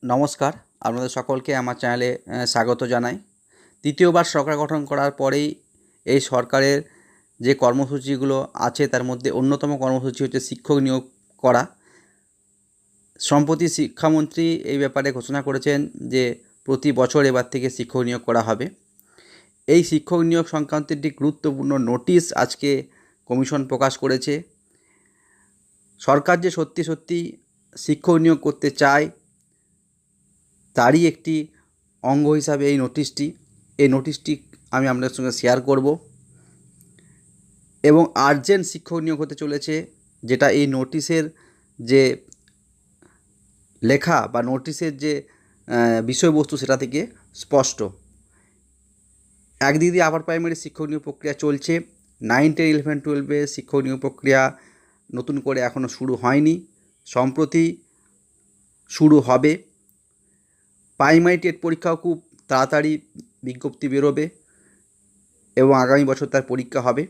নমস্কার, আপনাদের সকলকে আমার চ্যানেলে স্বাগত জানাই। তৃতীয়বার সরকার গঠন করার পরেই এই সরকারের যে কর্মসূচিগুলো আছে তার মধ্যে অন্যতম কর্মসূচি হচ্ছে শিক্ষক নিয়োগ করা। সম্প্রতি শিক্ষামন্ত্রী এই ব্যাপারে ঘোষণা করেছেন যে প্রতি বছর এবার থেকে শিক্ষক নিয়োগ করা হবে। এই শিক্ষক নিয়োগ সংক্রান্ত একটি গুরুত্বপূর্ণ নোটিশ আজকে কমিশন প্রকাশ করেছে। সরকার যে সত্যি সত্যি শিক্ষক নিয়োগ করতে চায় তারই একটি অঙ্গ হিসাবে এই নোটিশটি আমি আপনাদের সঙ্গে শেয়ার করব। এবং আর্জেন্ট শিক্ষক নিয়োগ হতে চলেছে, যেটা এই নোটিশের যে লেখা বা নোটিশের যে বিষয়বস্তু সেটা থেকে স্পষ্ট। একদিকে আপার প্রাইমারি শিক্ষক নিয়োগ প্রক্রিয়া চলছে, 9, 10, 11, 12 শিক্ষক নিয়োগ প্রক্রিয়া নতুন করে এখনও শুরু হয়নি, সম্প্রতি শুরু হবে। প্রাইমারি টেট পরীক্ষাও খুব তাড়াতাড়ি বিজ্ঞপ্তি বেরোবে এবং আগামী বছর তার পরীক্ষা হবে।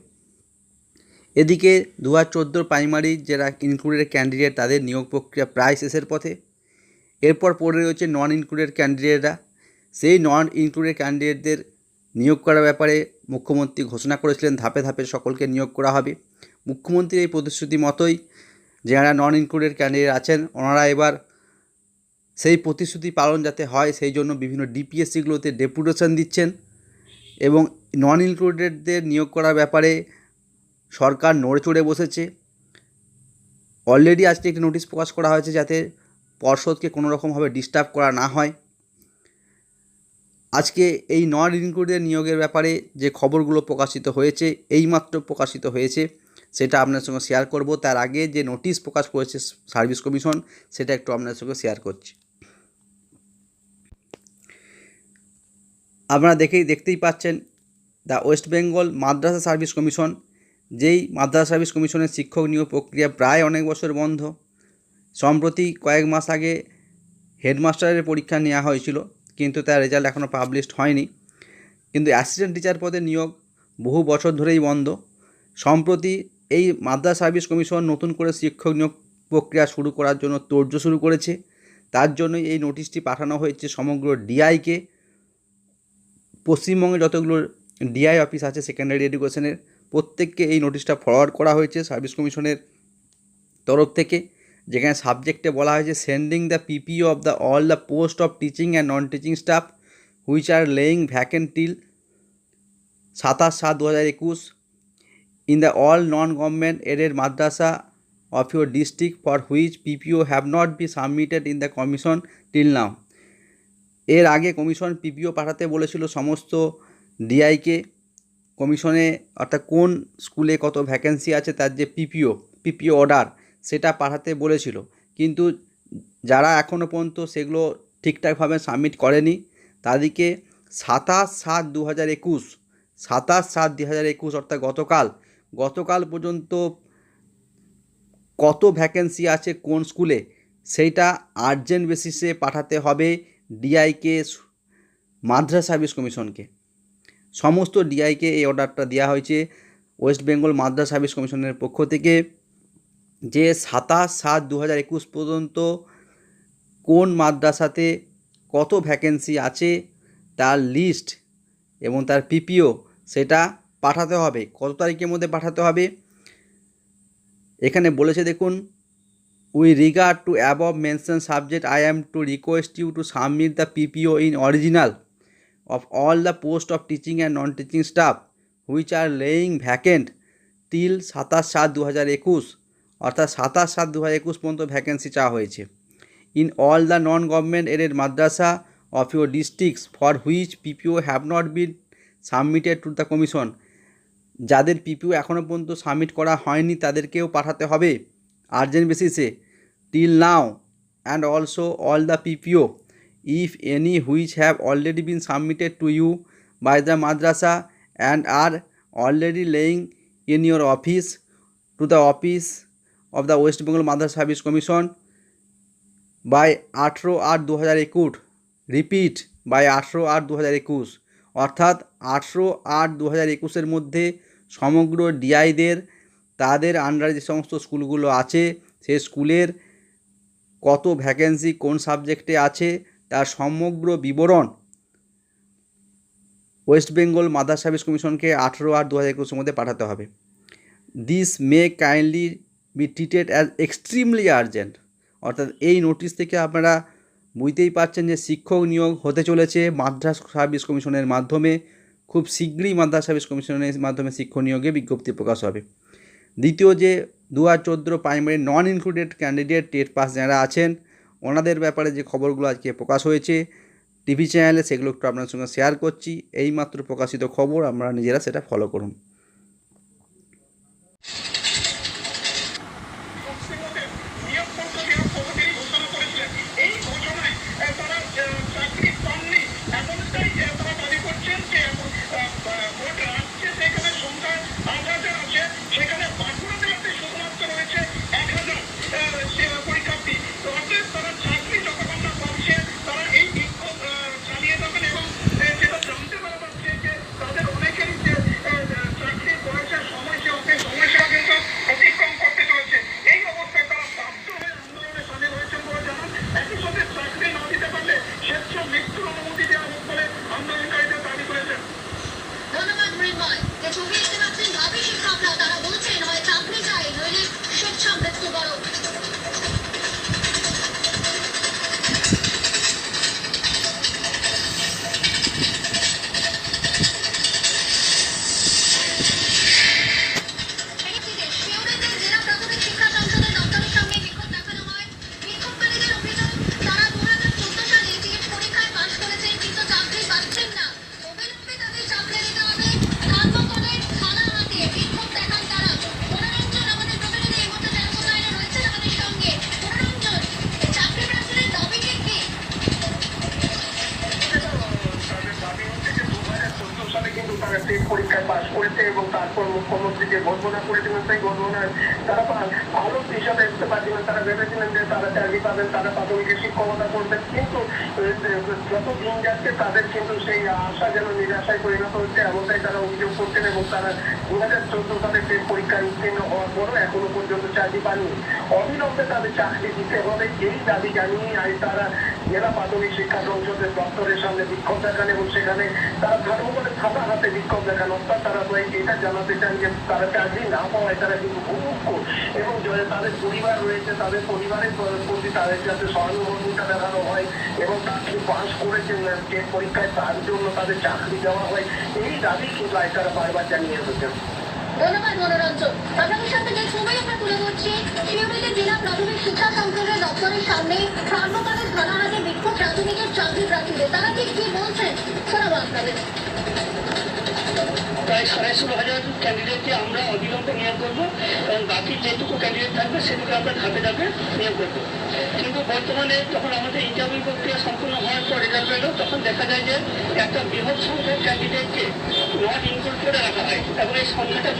এদিকে 2014 প্রাইমারি যারা ইনক্লুডেড ক্যান্ডিডেট তাদের নিয়োগ প্রক্রিয়া প্রায় শেষের পথে। এরপর পড়ে রয়েছে নন ইনক্লুডেড ক্যান্ডিডেটরা। সেই নন ইনক্লুডেড ক্যান্ডিডেটদের নিয়োগ করার ব্যাপারে মুখ্যমন্ত্রী ঘোষণা করেছিলেন ধাপে ধাপে সকলকে নিয়োগ করা হবে। মুখ্যমন্ত্রীর এই প্রতিশ্রুতি মতোই যারা নন ইনক্লুডেড ক্যান্ডিডেট আছেন ওনারা এবার সেই প্রতিশ্রুতি পালন যাতে হয় সেই জন্য বিভিন্ন ডিপিএসসিগুলোতে ডেপুটেশন দিচ্ছেন এবং নন ইনক্লুডেডদের নিয়োগ করার ব্যাপারে সরকার নড়ে চড়ে বসেছে। অলরেডি আজকে একটি নোটিশ প্রকাশ করা হয়েছে যাতে পর্ষদকে কোনো রকমভাবে ডিস্টার্ব করা না হয়। আজকে এই নন ইনক্লুডেড নিয়োগের ব্যাপারে যে খবরগুলো প্রকাশিত হয়েছে, এইমাত্র প্রকাশিত হয়েছে, সেটা আপনার সঙ্গে শেয়ার করব। তার আগে যে নোটিশ প্রকাশ করেছে সার্ভিস কমিশন সেটা একটু আপনার সঙ্গে শেয়ার করছি। আপনারা দেখতেই পাচ্ছেন the West Bengal Madrasa service commission, যেই মাদ্রাসা সার্ভিস কমিশনের শিক্ষক নিয়োগ প্রক্রিয়া প্রায় অনেক বছর বন্ধ। সম্প্রতি কয়েক মাস আগে হেডমাস্টারের পরীক্ষা নেওয়া হয়েছিল, কিন্তু তার রেজাল্ট এখনও পাবলিশড হয়নি। কিন্তু অ্যাসিস্ট্যান্ট টিচার পদে নিয়োগ বহু বছর ধরেই বন্ধ। সম্প্রতি এই মাদ্রাসা সার্ভিস কমিশন নতুন করে শিক্ষক নিয়োগ প্রক্রিয়া শুরু করার জন্য তোড়জোড় শুরু করেছে। তার জন্যই এই নোটিশটি পাঠানো হয়েছে সমগ্র ডিআইকে। পশ্চিমবঙ্গে যতগুলো ডিআই অফিস আছে সেকেন্ডারি এডুকেশনের প্রত্যেককে এই নোটিশটা ফরওয়ার্ড করা হয়েছে সার্ভিস কমিশনের তরফ থেকে, যেখানে সাবজেক্টে বলা হয়েছে sending the পিপিও of the all the post of teaching and non teaching staff which are laying vacant till 27/7/2021 in the all non-government aided madrasa of your district for which PPO have not been submitted in the commission till now। এর আগে commission পিপিও পাঠাতে বলেছিল সমস্ত ডিআইকে। কমিশনে অর্থাৎ কোন স্কুলে কত ভ্যাকেন্সি আছে তার যে পিপিও অর্ডার সেটা পাঠাতে বলেছিল, কিন্তু যারা এখনও পর্যন্ত সেগুলো ঠিকঠাকভাবে সাবমিট করেনি তাদেরকে 27/7/2021 অর্থাৎ গতকাল পর্যন্ত কত ভ্যাকেন্সি আছে কোন স্কুলে সেইটা আর্জেন্ট বেসিসে পাঠাতে হবে ডিআইকে মাদ্রাসা সার্ভিস কমিশনকে। সমস্ত ডিআইকে এই অর্ডারটা দেওয়া হয়েছে ওয়েস্ট বেঙ্গল মাদ্রাসা সার্ভিস কমিশনের পক্ষ থেকে, যে 27/7/2021 পর্যন্ত কোন মাদ্রাসাতে কত ভ্যাকেন্সি আছে তার লিস্ট এবং তার পিপিও সেটা পাঠাতে হবে। কত তারিখের মধ্যে পাঠাতে হবে এখানে বলেছে দেখুন, we regard to above mention subject I am to request you to submit the PPO in original of all the post of teaching and non-teaching staff which are laying vacant till 27/7/2021 অর্থাৎ 27/7/2021 পর্যন্ত vacancy চাওয়া হয়েছে। In all the non government aided madrasa of your districts for which PPO have not been submitted to the commission, যাদের PPO এখনও পর্যন্ত submit করা হয়নি তাদেরকেও পাঠাতে হবে আর্জেন্ট বেসিসে till now, and also all the পিপিও if any which have already been submitted to you by the madrasa and are already laying in your office to the office of the West Bengal Madrasa Service Commission by 18/8/2021, repeat by 18/8/2021 অর্থাৎ 18/8/2021 মধ্যে সমগ্র ডিআইদের তাদের আন্ডারে যে সমস্ত স্কুলগুলো আছে সেই স্কুলের কত ভ্যাকেন্সি কোন সাবজেক্টে আছে তার সমগ্র বিবরণ ওয়েস্ট বেঙ্গল মাদার সার্ভিস কমিশনকে 18/8/2021 মধ্যে পাঠাতে হবে। This may kindly be treated as extremely urgent. অর্থাৎ এই নোটিশ থেকে আপনারা বুঝতেই পারছেন যে শিক্ষক নিয়োগ হতে চলেছে মাদ্রাস সার্ভিস কমিশনের মাধ্যমে। খুব শীঘ্রই মাদ্রাস সার্ভিস কমিশনের মাধ্যমে শিক্ষক নিয়োগে বিজ্ঞপ্তি প্রকাশ হবে। দ্বিতীয় যে 2014 প্রাইমারি নন ইনক্লুডেড ক্যান্ডিডেট টেট পাস যারা আছেন ওনাদের ব্যাপারে যে খবরগুলো আজকে প্রকাশ হয়েছে টিভি চ্যানেলে, সেগুলো একটু আপনার সঙ্গে শেয়ার করছি। এইমাত্র প্রকাশিত খবর, আপনারা নিজেরা সেটা ফলো করুন। তারা টেট পরীক্ষায় পাশ করেছে এবং তারপর মুখ্যমন্ত্রীকে ঘোষণা করেছিলেন। সেই ঘোষণায় তারা ভালো হিসাবে আসতে পারছিলেন। তারা ভেবেছিলেন যে তারা চাকরি পাবেন, তারা প্রাথমিক শিক্ষকতা করবেন, কিন্তু যত দিন যাচ্ছে তাদের কিন্তু সেই আশা যেন নিরাশায় পরিণত হচ্ছে, এমনটাই তারা অভিযোগ করছেন। এবং তারা 2014 সালে টেট পরীক্ষায় উত্তীর্ণ হওয়ার পরও এখনো পর্যন্ত চাকরি পাননি। অবিলম্বে তাদের চাকরি দিতে হবে এই দাবি জানিয়ে তারা জেলা প্রাথমিক শিক্ষা সংসদের দপ্তরের সামনে বিক্ষোভ দেখান এবং সেখানে তারা ধর্মঘটে ছাতা হাতে বিক্ষোভ দেখান। অর্থাৎ তারা এটা জানাতে চান যে তারা চাকরি না পাওয়ায় তারা কিন্তু ভুমুক্ষ এবং তাদের পরিবার রয়েছে, তাদের পরিবারের প্রতি তাদের যাতে সহানুভূতিটা দেখানো হয় এবং চাকরি পাশ করেছেন টেট পরীক্ষায় তার জন্য তাদের চাকরি দেওয়া হয়, এই দাবি কিন্তু তারা বারবার জানিয়ে এসেছেন। ধন্যবাদ মনোরঞ্জন। আপনাদের সাথে যে ছবি আমরা তুলে ধরছি, শিউরিতে জেলা প্রাথমিক শিক্ষা সংসদের দপ্তরের সামনে সর্বকালের থানাহাটে বিক্ষোভ প্রাথমিকের চাকরি প্রার্থীদের। তারা ঠিক কি বলছেন শোনাবো আপনাদের। প্রায় 16,500 ক্যান্ডিডেটকে আমরা অবিলম্বে নিয়োগ করবো এবং বাকি যেটুকু ক্যান্ডিডেট থাকবে সেটুকু আমরা ধাপে ধাপে নিয়োগ করবো। কিন্তু বর্তমানে যখন আমাদের ইন্টারভিউ প্রক্রিয়া সম্পূর্ণ হওয়ার পর রেজাল্ট পেল, তখন দেখা যায় যে একটা বৃহৎ সংখ্যক ক্যান্ডিডেটকে নট ইনক্লুড করে রাখা হয় এবং এই সংখ্যাটা